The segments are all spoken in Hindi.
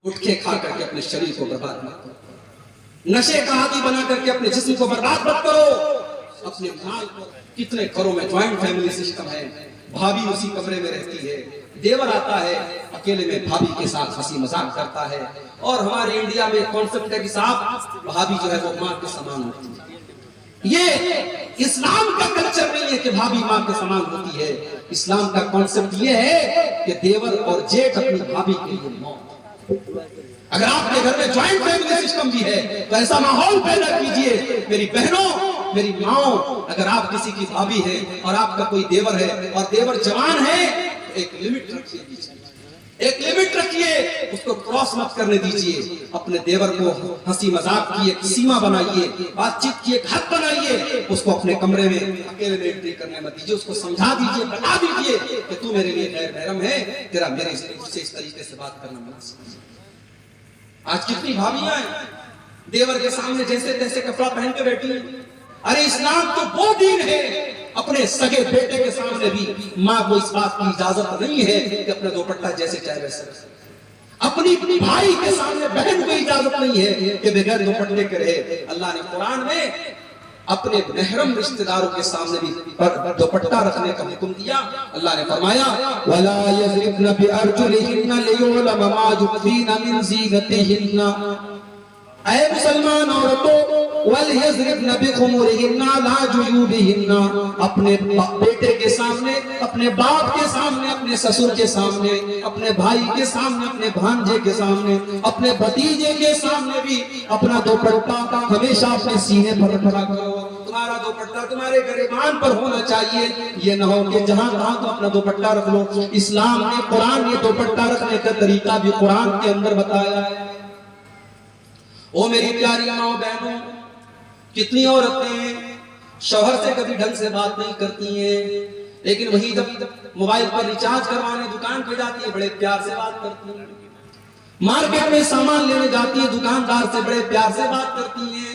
गुटखे खा करके अपने शरीर को बर्बाद मत करो, नशे का आदी बना करके अपने जिस्म को बर्बाद मत करो। अपने माल कितने घरों में ज्वाइंट फैमिली सिस्टम है, भाभी उसी कमरे में रहती है, देवर आता है अकेले में भाभी के साथ हंसी मजाक करता है। और हमारे इंडिया में कॉन्सेप्ट है कि साहब भाभी जो है वो माँ के समान होती है। ये इस्लाम का कल्चर नहीं है कि भाभी माँ के समान होती है। इस्लाम का कॉन्सेप्ट ये है कि देवर और जेठ अपनी भाभी के लिए मौत। अगर आपके घर में ज्वाइंट फैमिली सिस्टम भी है तो ऐसा माहौल पैदा कीजिए। मेरी बहनों, मेरी माओ, अगर आप किसी की भाभी है और आपका कोई देवर है और देवर जवान है, एक लिमिट रखिए, एक लिमिट रखिए, उसको क्रॉस मत करने दीजिए। अपने देवर को हंसी मजाक की एक सीमा बनाइए, बातचीत की एक हद बनाइए। उसको अपने कमरे में अकेले में एंट्री करने मत दीजिए, उसको समझा दीजिए, बता दीजिए कि तू मेरे लिए गैर महरम है, तेरा मेरे से इस तरीके से बात करना मुनासिब नहीं। आज कितनी भाभियां हैं देवर के सामने जैसे तैसे कपड़ा पहन के बैठी हैं। अरे इस्लाम तो वो दीन है, अपने सगे बेटे के सामने भी माँ को इस बात की इजाजत नहीं है कि अपना दुपट्टा जैसे चाहे वैसे। अपनी भाई के सामने बहन को इजाजत नहीं है कि बगैर दुपट्टे के रहे। अल्लाह ने कुरान में अपने महरम रिश्तेदारों के सामने भी दुपट्टा रखने का हुक्म दिया। अल्लाह ने फरमाया वला यज़रिबन बिअरजुलिहिन्ना लियुलम मा युखफीना मिन ज़ीनतिहिन्ना। ऐ मुसलमान औरतों, वल यज़रिबन बिखुमुरिहिन्ना ला जुयूबिहिन्ना। अपने बेटे के सामने, अपने बाप के सामने, अपने ससुर के सामने, अपने भाई के सामने, अपने भांजे के सामने, अपने भतीजे के सामने भी अपना दुपट्टा हमेशा अपने सीने पर रखा करो। तुम्हारा दुपट्टा तुम्हारे गिरबान पर होना चाहिए। ये न हो कि जहां कहां तो अपना दुपट्टा रख लो। इस्लाम ने, कुरान ने दुपट्टा रखने का तरीका भी कुरान के अंदर बताया है। ओ मेरी प्यारी माओ बहनों, कितनी औरतें शौहर से कभी ढंग से बात नहीं करती हैं, लेकिन वही जब मोबाइल पर रिचार्ज करवाने दुकान पे जाती है बड़े प्यार से बात करती हैं। मार्केट में सामान लेने जाती है दुकानदार से बड़े प्यार से बात करती हैं।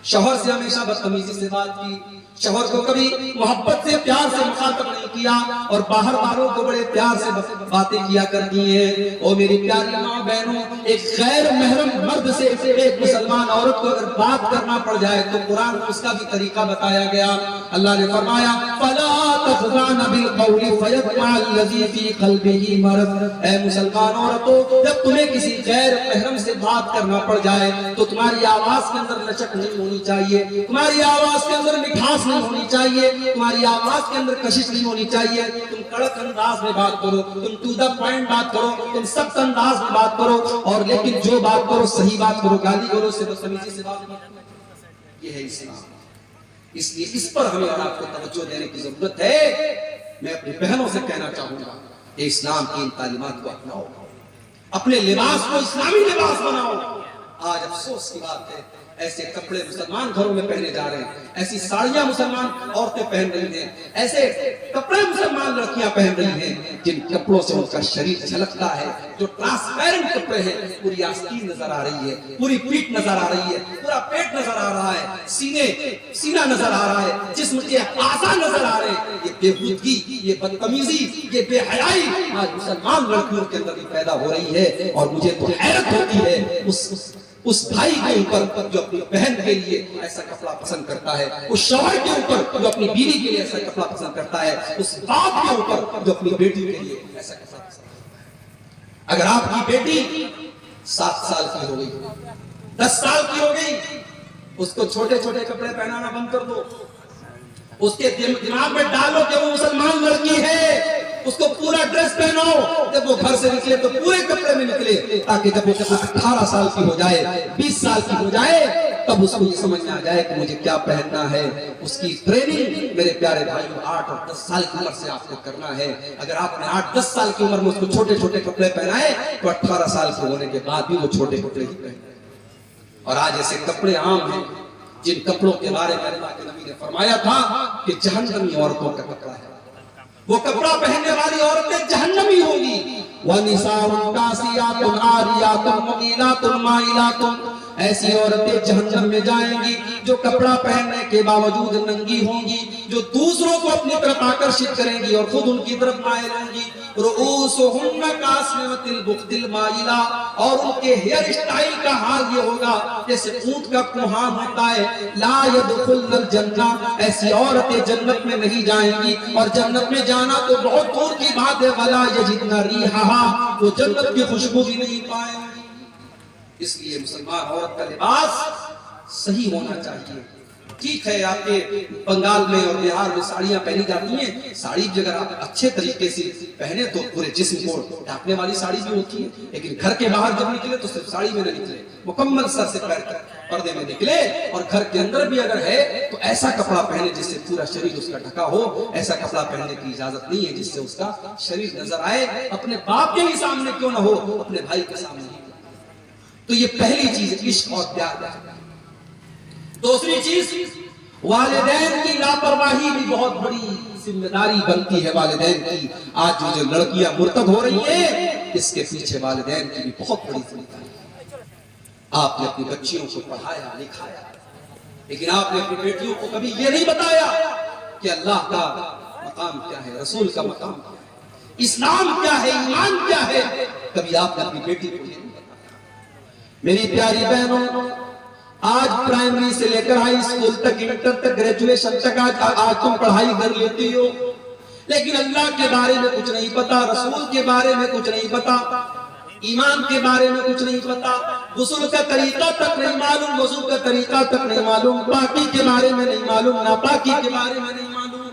शौहर से हमेशा बदतमीजी से बात की, शौहर को कभी मोहब्बत से प्यार से मुखातब नहीं किया और बाहर वालों को बड़े प्यार से बातें किया करती हैं। ओ मेरी प्यारी माँ बहनों, एक गैर महरम मर्द से एक मुसलमान औरत को अगर बात करना पड़ जाए तो कुरान में उसका भी तरीका बताया गया। अल्लाह ने फरमाया फला तखज़ान बिल क़ौली फयत्मअल लज़ी फ़ी क़ल्बिही मरद। ऐ मुसलमान औरतों, जब तुम्हें किसी गैर महरम से बात करना पड़ जाए तो तुम्हारी आवाज के अंदर लचक नहीं होनी चाहिए, तुम्हारी आवाज के अंदर मिठास नहीं होनी चाहिए, तुम्हारी आवाज के अंदर कशिश नहीं होनी चाहिए। तुम कड़क अंदाज में बात करो, तुम टू द पॉइंट बात करो, तुम सख्त अंदाज में बात करो, और लेकिन जो बात करो सही बात करो, गाली गलौज से बदतमीजी से बात मत करो। ये है इस्लाम। इसलिए इस पर हमें और आपको तवज्जो देने की जरूरत है। मैं अपनी बहनों से कहना चाहूंगा कि इस्लाम की इन तालीमात को अपनाओ, अपने लिबास को इस्लामी लिबास बनाओ। आज अफसोस की बात है, ऐसे कपड़े मुसलमान घरों में पहने जा रहे हैं, ऐसी साड़ियां मुसलमान औरतें पहन रही हैं, ऐसे कपड़े मुसलमान लड़कियां पहन रही हैं जिन कपड़ों से उनका शरीर झलकता है, जो ट्रांसपेरेंट कपड़े हैं। पूरी आस्तीन नजर आ रही है, पूरी पीठ नजर आ रही है, पूरा पेट नजर आ रहा है, सीना नजर आ रहा है, जिस्म के आज़ा नजर आ रहे हैं। ये बेहूदगी, ये बदतमीजी, ये बेहयाई आज मुसलमान लड़कियों के अंदर भी पैदा हो रही है। और मुझे तो हैरत होती है उस भाई के ऊपर जो अपनी बहन के लिए ऐसा कपड़ा पसंद करता है, उस शौहर के ऊपर जो अपनी बीवी के लिए ऐसा कपड़ा पसंद करता है, उस बाप के ऊपर जो अपनी बेटी के लिए ऐसा कपड़ा पसंद करता है। अगर आपकी बेटी 7 साल की हो गई, 10 साल की हो गई, उसको छोटे छोटे कपड़े पहनाना बंद कर दो। उसके दिमाग में डालो कि वो मुसलमान लड़की है, उसको पूरा ड्रेस पहनाओ। जब वो घर से निकले तो पूरे कपड़े में निकले, ताकि जब वो 18 साल की हो जाए, 20 साल की हो जाए, तब उसको ये समझ में आ जाए कि मुझे क्या पहनना है। उसकी ट्रेनिंग मेरे प्यारे भाइयों 8 और 10 साल की उम्र से आपको करना है। अगर आपने 8-10 साल की उम्र में उसको छोटे छोटे कपड़े पहनाए तो 18 साल के होने के बाद भी वो छोटे कपड़े ही पहने। और आज ऐसे कपड़े आम हैं जिन कपड़ों के बारे में अल्लाह के नबी ने फरमाया था कि जहन्नमी औरतों का कपड़ा है, वो कपड़ा पहनने वाली औरतें जहन्नमी होगी। वनिसाउन कासियातुन आरियातुन मुमीलातुन माइलातुन। ऐसी औरतें जहन्नम में जाएंगी जो कपड़ा पहनने के बावजूद नंगी होंगी, जो दूसरों को अपनी तरफ आकर्षित करेंगी और खुद उनकी तरफ माइल होंगी। रुऊसुहुन्ना कास्निमतिल बुख्तिल माइला, और उनके हेयर स्टाइल का हाल ये होगा जैसे ऊंट का कुहान होता है। ला यदखुलुल जन्नह, ऐसी औरतें जन्नत में नहीं जाएंगी, और जन्नत में जाना तो बहुत दूर की बात है। वला यजिदना रिहा, वो जन्नत की खुशबू भी नहीं पाएंगी। इसलिए मुसलमान औरत का लिबास सही होना चाहिए। ठीक है, आपके बंगाल में और बिहार में साड़ियां पहनी जाती हैं, साड़ी भी अगर आप अच्छे तरीके से पहने तो पूरे जिस्म को ढकने वाली साड़ी भी होती है, लेकिन घर के बाहर जब निकले तो सिर्फ साड़ी में न निकले, मुकम्मल सर से पैर तक पर्दे में निकले। और घर के अंदर भी अगर है तो ऐसा कपड़ा पहने जिससे पूरा शरीर उसका ढका हो। ऐसा कपड़ा पहनने की इजाजत नहीं है जिससे उसका शरीर नजर आए। अपने बाप के ही सामने क्यों ना हो, अपने भाई के सामने ही। तो ये पहली चीज इश्क और प्यार। दूसरी चीज, वालिदैन की लापरवाही भी बहुत बड़ी जिम्मेदारी बनती है वालिदैन की। आज जो लड़कियां मुर्तद हो रही है, इसके पीछे वालिदैन की भी बहुत बड़ी जिम्मेदारी है। आपने अपनी बच्चियों को पढ़ाया लिखाया, लेकिन आपने अपनी बेटियों को कभी ये नहीं बताया कि अल्लाह का मकाम क्या है, रसूल का मकाम क्या है, इस्लाम क्या है, ईमान क्या है। कभी आपने अपनी बेटी को नहीं बताया। मेरी प्यारी बहनों, आज प्राइमरी से लेकर हाई स्कूल तक, इंटर तक, ग्रेजुएशन तक आज तुम पढ़ाई कर लेती हो, लेकिन अल्लाह के बारे में कुछ नहीं पता, रसूल के बारे में कुछ नहीं पता, ईमान के बारे में कुछ नहीं पता, गुस्ल का तरीका तक नहीं मालूम, वज़ू का तरीका तक नहीं मालूम, पाकी के बारे में नहीं मालूम, नापाकी के बारे में नहीं मालूम।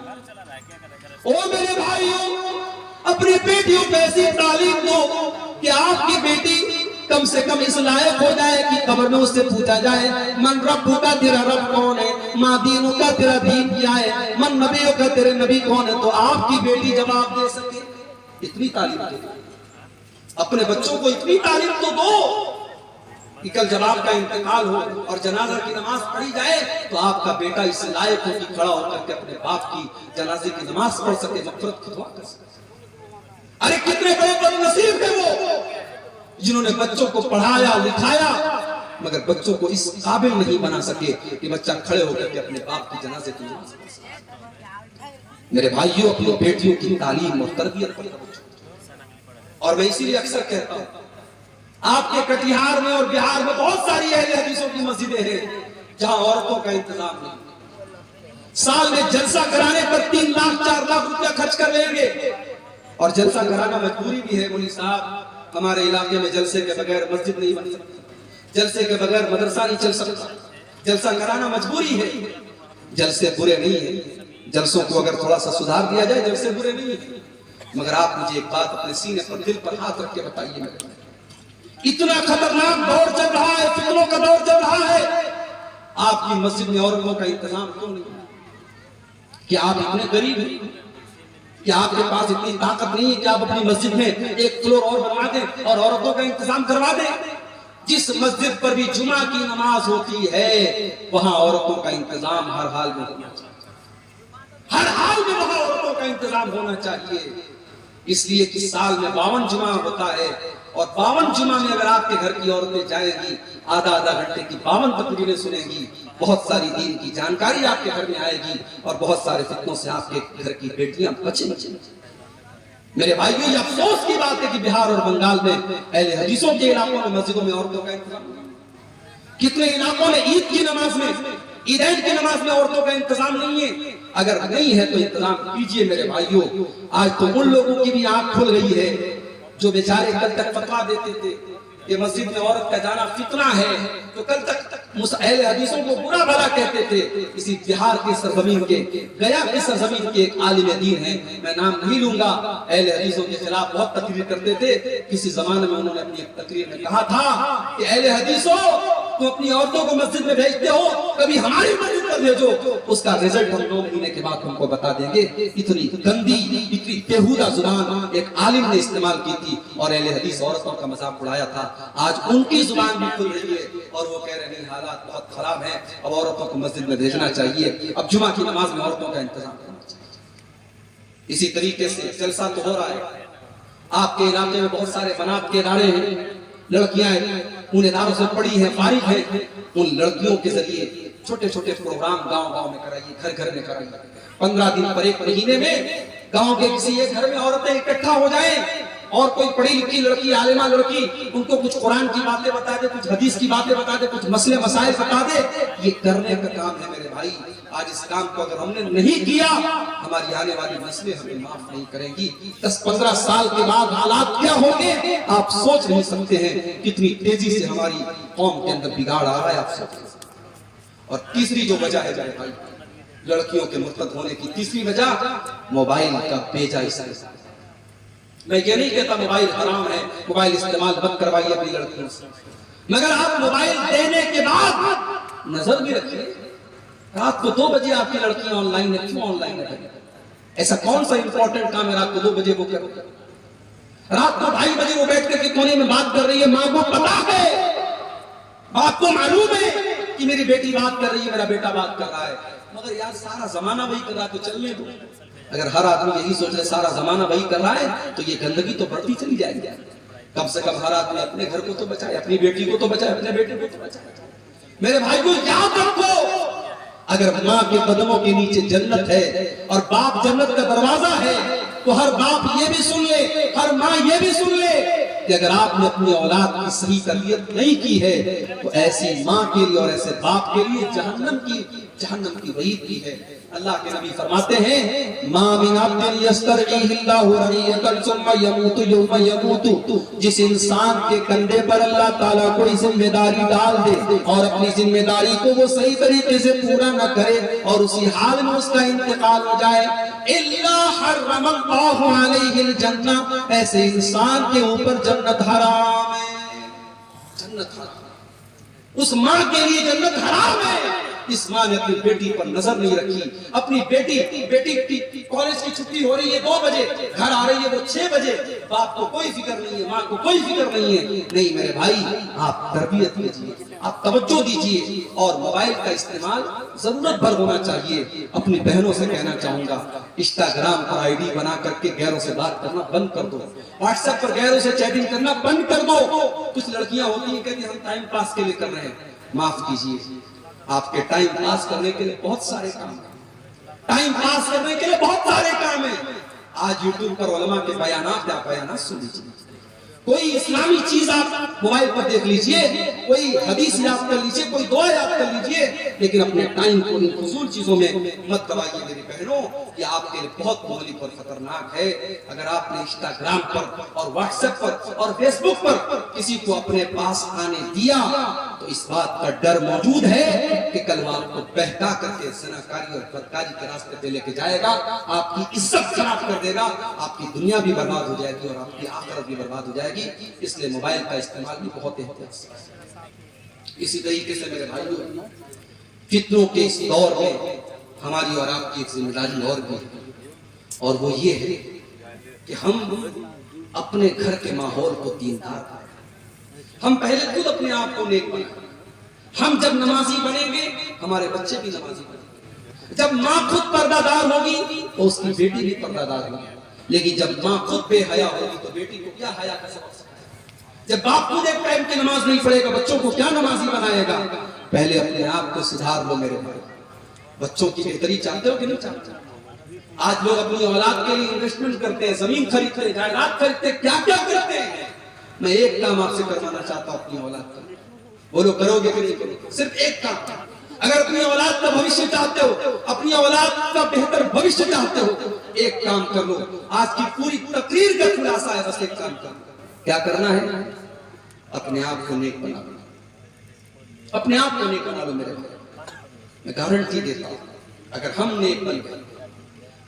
ओ मेरे भाइयों, अपनी बेटियों को ऐसी तालीम दो कि आपकी बेटी कम से कम इस लायक हो जाए कि कब्र में उससे पूछा जाए, मन रब्बु का, तेरा रब कौन है, माँ दीनु का, तेरा दीन क्या है, मन नबियों का, तेरे नबी कौन है। तो आपकी बेटी जवाब दे सके। इतनी तालीम दो अपने बच्चों को, इतनी तालीम तो दो कि कल जब आपका इंतकाल हो और जनाजा की नमाज पढ़ी जाए तो आपका बेटा इस लायक हो कि खड़ा होकर के अपने बाप की जनाजे की नमाज पढ़ सके, मग़फ़िरत की दुआ कर सके। अरे कितने बड़े बदनसीब है वो जिन्होंने बच्चों को पढ़ाया लिखाया, मगर बच्चों को इस काबिल नहीं बना सके कि बच्चा खड़े होकर के अपने बाप की जनाजे की नमाज पढ़ सके। मेरे भाइयों, अपनी बेटियों की तालीम और तरबियत पर तवज्जो। और मैं इसीलिए अक्सर कहता हूं, आपके कटिहार में और बिहार में बहुत सारी अहले हदीसों की मस्जिदें हैं जहां औरतों का इंतजाम नहीं। साल में जलसा कराने पर 3 लाख 4 लाख रुपया खर्च कर लेंगे, और जलसा कराना मजबूरी भी है। बोली साहब, हमारे इलाके में जलसे के बगैर मस्जिद नहीं बन सकती, जलसे के बगैर मदरसा नहीं चल सकता, जलसा कराना मजबूरी है। जलसे बुरे नहीं है, जलसों को अगर थोड़ा सा सुधार दिया जाए, जलसे बुरे नहीं है। मगर आप मुझे एक बात अपने सीने पर, दिल पर हाथ रख के बताइए, इतना खतरनाक दौर चल रहा है, फितनों का दौर चल रहा है, आपकी मस्जिद में औरतों का इंतजाम क्यों नहीं? क्या आप इतने गरीब हैं? क्या आपके पास इतनी ताकत नहीं है कि आप अपनी मस्जिद में एक फ्लोर और बनवा दें और औरतों का इंतजाम करवा दें? जिस मस्जिद पर भी जुमा की नमाज होती है, वहां औरतों का इंतजाम हर हाल में होना चाहिए, हर हाल में वहां औरतों का इंतजाम होना चाहिए। इसलिए कि साल में 52 जुमा होता है, और 52 जुमा में अगर आपके घर की औरतें जाएंगी, आधा घंटे की 52 तकरीरें सुनेंगी, बहुत सारी दीन की जानकारी आपके घर में आएगी, और बहुत सारे फितनों से आपके घर की बेटियां बचेंगी। मेरे भाइयों, ये अफसोस की बात है कि बिहार और बंगाल में अहले हदीसों के इलाकों में मस्जिदों में औरतों का इंतजाम, कितने इलाकों में ईद की नमाज में, ईदैन की नमाज में औरतों का इंतजाम नहीं है। अगर नहीं है तो इंतजाम कीजिए मेरे भाइयों। आज तो उन लोगों की भी आंख खुल गई है जो बेचारे कल तक फतवा देते थे ये मस्जिद में औरत का जाना फितना है, तो कल तक अहले हदीसों को बुरा भला कहते थे। इसी बिहार की सरजमीन के, गया की सरजमीन के एक आलिम दीन है, मैं नाम नहीं लूंगा, अहले हदीसों के खिलाफ बहुत तकरीर करते थे। किसी जमाने में उन्होंने अपनी तकरीर में कहा था कि अहले हदीसों, तुम अपनी औरतों को मस्जिद में भेजते हो, कभी हमारी मस्जिद में भेजो, उसका रिजल्ट हम 2 महीने के बाद तुमको बता देंगे। इतनी गंदी, इतनी बेहुदा जुबान एक आलिम ने इस्तेमाल की थी और अहले हदीस औरतों का मजाक उड़ाया था। आज उनकी जुबान भी खुल रही है और वो कह रहे हैं हालात बहुत खराब हैं, अब औरतों को मस्जिद में भेजना चाहिए, अब जुमा की नमाज में औरतों का इंतजाम करना चाहिए। इसी तरीके से जलसा तो हो रहा है, आपके इलाके में बहुत सारे बनात के इदारे हैं, लड़कियां उन इदारों से पढ़ी है, फारिग है, उन लड़कियों के जरिए छोटे छोटे प्रोग्राम गांव गांव में कराइए, घर घर में कराइए। 15 दिन पर एक महीने में गांव के किसी एक घर में औरतें इकट्ठा हो जाएं और कोई पढ़ी लिखी लड़की, आलिमा लड़की, उनको कुछ कुरान की बातें बता दे, कुछ हदीस की बातें बता दे, कुछ मसले मसाइल बता दे। ये करने का काम है मेरे भाई। आज इस काम को अगर हमने नहीं किया, हमारी आने वाली नस्लें हमें माफ नहीं करेंगी। 10-15 साल के बाद हालात क्या होंगे आप सोच नहीं सकते हैं। कितनी तेजी से हमारी कौम के अंदर बिगाड़ आ रहा है, आप सोच नहीं सकते। और तीसरी जो वजह है मेरे भाई, लड़कियों के मुर्तद होने की तीसरी वजह मोबाइल का बेजा इस्तेमाल। मैं ये नहीं कहता मोबाइल हराम है, मोबाइल इस्तेमाल मत करवाइए अपनी लड़कियों से, मगर आप मोबाइल देने के बाद नजर भी रखिए। रात को 2 बजे आपकी लड़कियां ऑनलाइन है, क्यों ऑनलाइन है? ऐसा कौन सा इंपॉर्टेंट काम है रात को 2 बजे वो करो? रात को 2:30 बजे वो बैठ करके कोने में बात कर रही है, माँ को पता है, बाप को मालूम है कि मेरी बेटी बात कर रही है, मेरा बेटा बात कर रहा है, मगर यार सारा जमाना वही कर रहा है, तो चलने दो। अगर हर आदमी यही सोच रहे सारा जमाना वही कर रहा है, तो ये गंदगी तो बढ़ती चली जाएगी। कम से कम हर आदमी अपने घर को तो बचाए, अपनी बेटी को तो बचाए, अपने बेटे को तो बचाए। मेरे भाई को याद रखो, अगर माँ के कदमों के नीचे जन्नत है और बाप जन्नत का दरवाजा है, तो हर बाप ये भी सुन ले, हर माँ ये भी सुन ले कि अगर आपने अपनी औलाद की सही तरबियत नहीं की है, तो ऐसी माँ के लिए और ऐसे बाप के लिए जहन्नम की वईद भी है। अल्लाह के नबी फरमाते हैं, मा मिन अब्दिन यस्तरईहिल्लाहु रईयतन सुम्मा यमूतु यौमा यमूतु, जिस इंसान के कंधे पर अल्लाह ताला कोई जिम्मेदारी डाल दे और अपनी जिम्मेदारी को वो सही तरीके से पूरा न करे और उसी हाल में उसका इंतकाल हो जाए, इल्ला हर्रमल्लाहु अलैहिल जन्नह, ऐसे इंसान के ऊपर जन्नत हराम है। जन्नत हराम, उस माँ के लिए जन्नत हराम है। इस माँ ने अपनी बेटी पर नजर नहीं रखी। अपनी बेटी कॉलेज की छुट्टी हो रही है 2 बजे, घर आ रही है वो 6 बजे, बाप को कोई फिक्र नहीं है, माँ को कोई फिक्र नहीं है। नहीं मेरे भाई, आप तरबियत कीजिए, आप तवज्जो दीजिए और मोबाइल का इस्तेमाल जरूरत भर होना चाहिए। अपनी बहनों से कहना चाहूंगा, इंस्टाग्राम पर आईडी बना करके गैरों से बात करना बंद कर दो, व्हाट्सएप पर गैरों से चैटिंग करना बंद कर दो। कुछ लड़कियां होती हैं कहती हम टाइम पास के लिए कर रहे हैं। माफ कीजिए, आपके टाइम पास करने के लिए बहुत सारे काम हैं, टाइम पास करने के लिए बहुत सारे काम हैं। आज यूट्यूब पर उलमा के बयानात या बयानात सुन लीजिए, कोई इस्लामी चीज आप मोबाइल पर देख लीजिए, कोई हदीस याद कर लीजिए, कोई दुआ याद कर लीजिए, लेकिन अपने टाइम को इन फजूल चीजों में मत गवाइए मेरी बहनों। ये आपके लिए बहुत मुहलिक और खतरनाक है। अगर आपने इंस्टाग्राम पर और व्हाट्सएप पर और फेसबुक पर किसी को अपने पास आने दिया, तो इस बात का डर मौजूद है कि कल वो आपको बहका करके ज़नाकारी और बदकारी के रास्ते पे लेके जाएगा, आपकी इज्जत खराब कर देगा, आपकी दुनिया भी बर्बाद हो जाएगी और आपकी आखिरत भी बर्बाद हो जाएगी। इसलिए मोबाइल का इस्तेमाल भी बहुत एहतियात से। इसी तरीके से मेरे भाइयों, फितनों के इस दौर में हमारी और आपकी एक जिम्मेदारी और भी है, और वो ये है कि हम अपने घर के माहौल को दीनदार करें। हम पहले खुद अपने आप को नेक बनाएं। हम जब नमाजी बनेंगे, हमारे बच्चे भी नमाजी बनेंगे। जब माँ खुद पर्दादार होगी तो उसकी बेटी भी पर्दादार होगी। लेकिन जब माँ खुद बेहया होगी तो बेटी को क्या हया का सबक सिखाएगा? जब बाप खुद एक टाइम की नमाज नहीं पढ़ेगा, बच्चों को क्या नमाजी बनाएगा? पहले अपने आप को सुधार लो मेरे भाई। बच्चों की बेहतरी चाहते हो कि नहीं चाहते? आज लोग अपनी औलाद के लिए इन्वेस्टमेंट करते हैं, जमीन खरीदते हैं, जायदाद खरीदते हैं, क्या क्या करते हैं। मैं एक काम आपसे करवाना चाहता हूँ अपनी औलाद का, बोलो करोगे कि नहीं करोगे? सिर्फ एक काम, अगर अपनी औलाद का भविष्य चाहते हो, अपनी औलाद का बेहतर भविष्य चाहते हो, एक काम कर लो। आज की पूरी तकरीर का खुलासा है, बस एक काम करना। क्या करना है? अपने आप को नेक बना लो, अपने आप को नेक बना लो मेरे भाई। मैं गारंटी देता हूं, अगर हम नेक बन गए,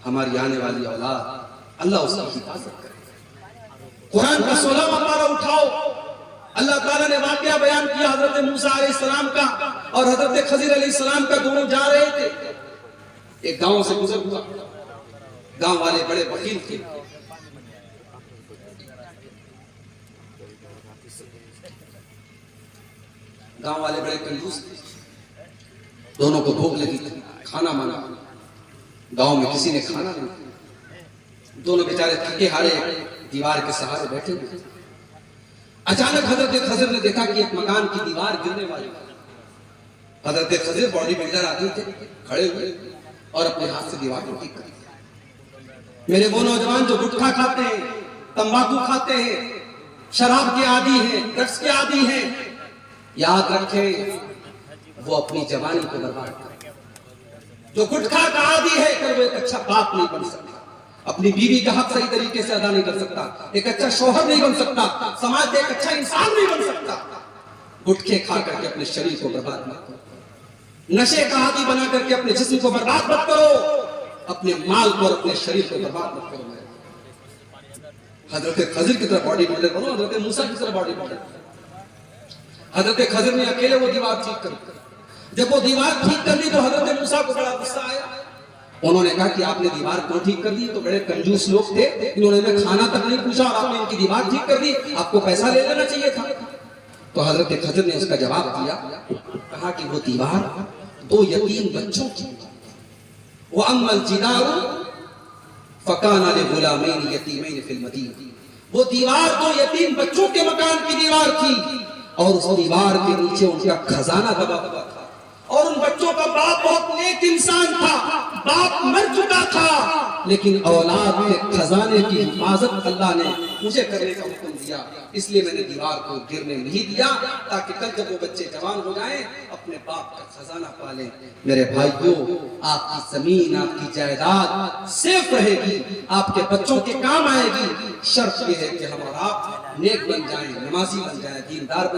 हमारी आने वाली औलाद अल्लाह उसकी हिफाजत करेगा। कुरान का 16वां पारा उठाओ, अल्लाह ताला ने वाकया बयान किया हजरत मूसा अलैहिस्सलाम का और हजरत खजीर अलैहिस्सलाम का। दोनों जा रहे थे, एक गांव से गुजर हुआ। गांव वाले बड़े वकील थे, गांव वाले बड़े कंजूस थे। दोनों को भूख लगी थी, खाना मांगा। गांव में किसी ने खाना नहीं। दोनों बेचारे थके हारे दीवार के सहारे बैठे हुए। अचानक हजरत खजर ने देखा कि एक मकान की दीवार गिरने वाली है। हजरत खजर बॉडी बिल्डर आदमी थे, खड़े हुए और अपने हाथ से दीवार को ठीक कर दिया। मेरे वो नौजवान जो गुटखा खाते हैं, तंबाकू खाते हैं, शराब के आदी हैं, ड्रग्स के आदी हैं, याद रखें वो अपनी जवानी को बर्बाद कर। जो गुटखा का आदी है कल वो एक अच्छा बाप नहीं बन सकता, अपनी बीवी का हक सही तरीके से अदा नहीं कर सकता, एक अच्छा शौहर नहीं बन सकता, समाज में एक अच्छा इंसान नहीं बन सकता। गुटखे खा करके अपने शरीर को बर्बाद मत करो, नशे का आदी बना करके अपने जिस्म को बर्बाद मत करो, अपने माल को और अपने शरीर को बर्बाद मत करो। हजरत खजर की तरह बॉडी बिल्डर बनो, हजरत मूसा की तरह बॉडी बिल्डर। हजरत खजर ने अकेले वो दीवार ठीक कर, जब वो दीवार ठीक कर दी तो हजरत मूसा को बड़ा गुस्सा आया। उन्होंने कहा कि आपने दीवार क्यों ठीक कर दी, तो बड़े कंजूस लोग थे, इन्होंने मैं खाना तक नहीं पूछा और आपने इनकी दीवार ठीक कर दी, आपको पैसा ले लेना चाहिए था। तो हजरत खजर ने उसका जवाब दिया, कहा कि वो दीवार दो यतीम बच्चों की, वो अम्मल जिदार फकाना ले गुलामैन यतीमैन फिल मदीना, वो दीवार दो यतीम बच्चों के मकान की दीवार थी और उस दीवार के नीचे उनका खजाना दबा हुआ था और उन बच्चों का बाप बहुत नेक इंसान था, बाप मर चुका था, लेकिन औलाद के खजाने की हिफाजत अल्लाह ने मुझे करने का हुक्म दिया, इसलिए मैंने दीवार को गिरने नहीं दिया, ताकि कल जब वो बच्चे जवान हो जाएं अपने बाप का खजाना पालें। मेरे भाइयों, आपकी जमीन, आपकी जायदाद सेफ रहेगी, आपके बच्चों के काम आएगी, शर्त यह है कि हम और आप नेक बन जाएं, नमाजी बन जाएं, दीनदार बन